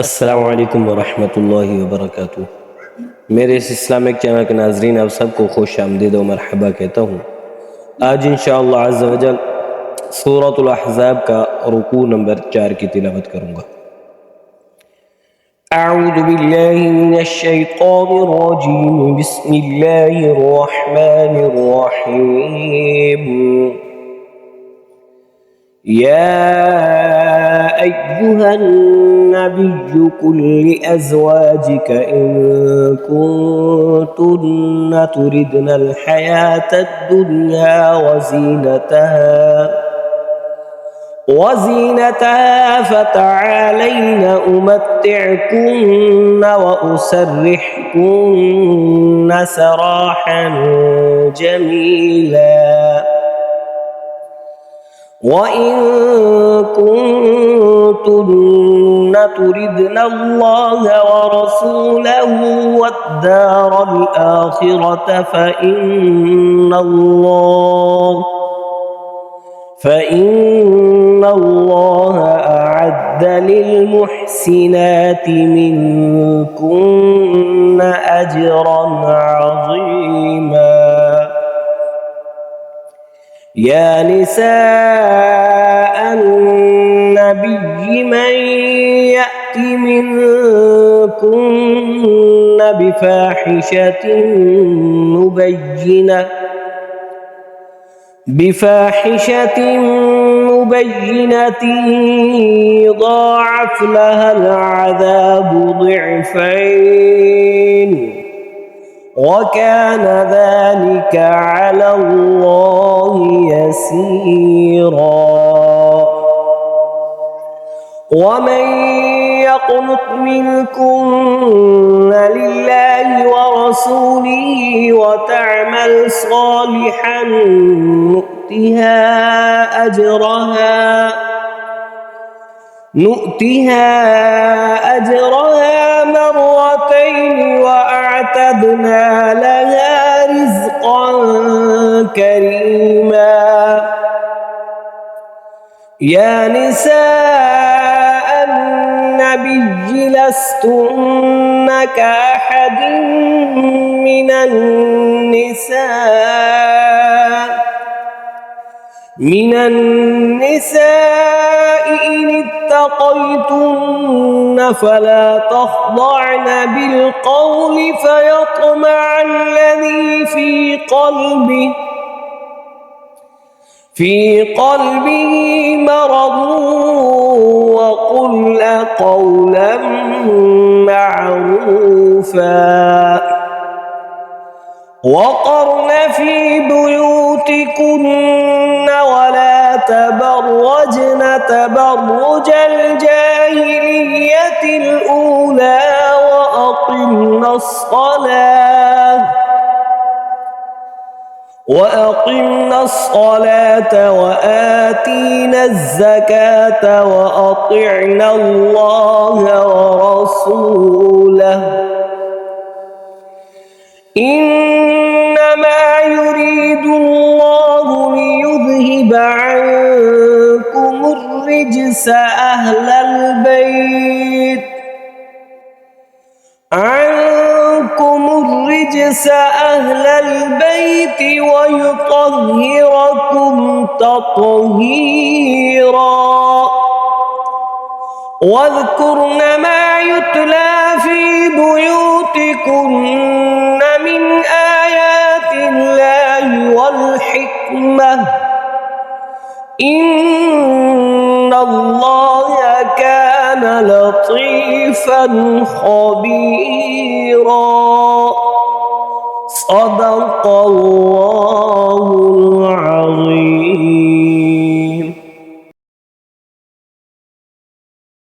अस्सलामु अलैकुम वरहमतुल्लाहि वबरकातुह। मेरे इस इस्लामिक चैनल के नाजरीन आप सबको खुश आमदीद व मरहबा कहता हूँ। आज इंशाअल्लाह अज़्ज़ व जल सूरतुल अहज़ाब का रुकू नंबर 4 की तिलावत करूँगा। अऊज़ु बिल्लाहि मिनश शैतानिर रजीम, बिस्मिल्लाहिर रहमानिर रहीम। या अय्युहन नबिय्यु कुल लिअज़वाजिक इन कुन्तुन्न तुरिदनल हयातद दुन्या वज़ीनतहा फ़तआलैन उमत्तिअकुन्न व उसर्रिहकुन्न सराहन जमीला। वइन कुन्तुन्न तुरिदन अल्लाह व रसूलहु वद्दारल आखिरत फ़इन्न अल्लाह अअद्द लिलमुहसिनाति मिनकुन्न अजरन अज़ीमा। या निसाअन नबिय्य मन यअति मिनकुन्न बिफाहिशतिन मुबय्यिनतिन युضाعف लहा العذاب ضعفين وكان ذلك على الله يسيرا। ومن يقنط منكن لله ورسوله وتعمل صالحا نؤتها أجرها مرتين وأعتدنا لها رزقا كريما। يا نساء النبي لستن كأحد من النساء إن اتقيتن فلا تخضعن بالقول فيطمع الذي في قلبه مرض وقلن قولا معروفا وقرن في بيوتكن ولا تبرجن تبرج الجاهلية الأولى وأقمنا الصلاة وآتينا الزكاة وأطعنا الله ورسوله إنما يريد الله ليذهب عنكم الرجس أهل البيت ويطهركم تطهيرا. واذكرن ما يتلى في بيوتكن من آيات الله والحكمة إن الله كان لطيفا خبيرا. صدق الله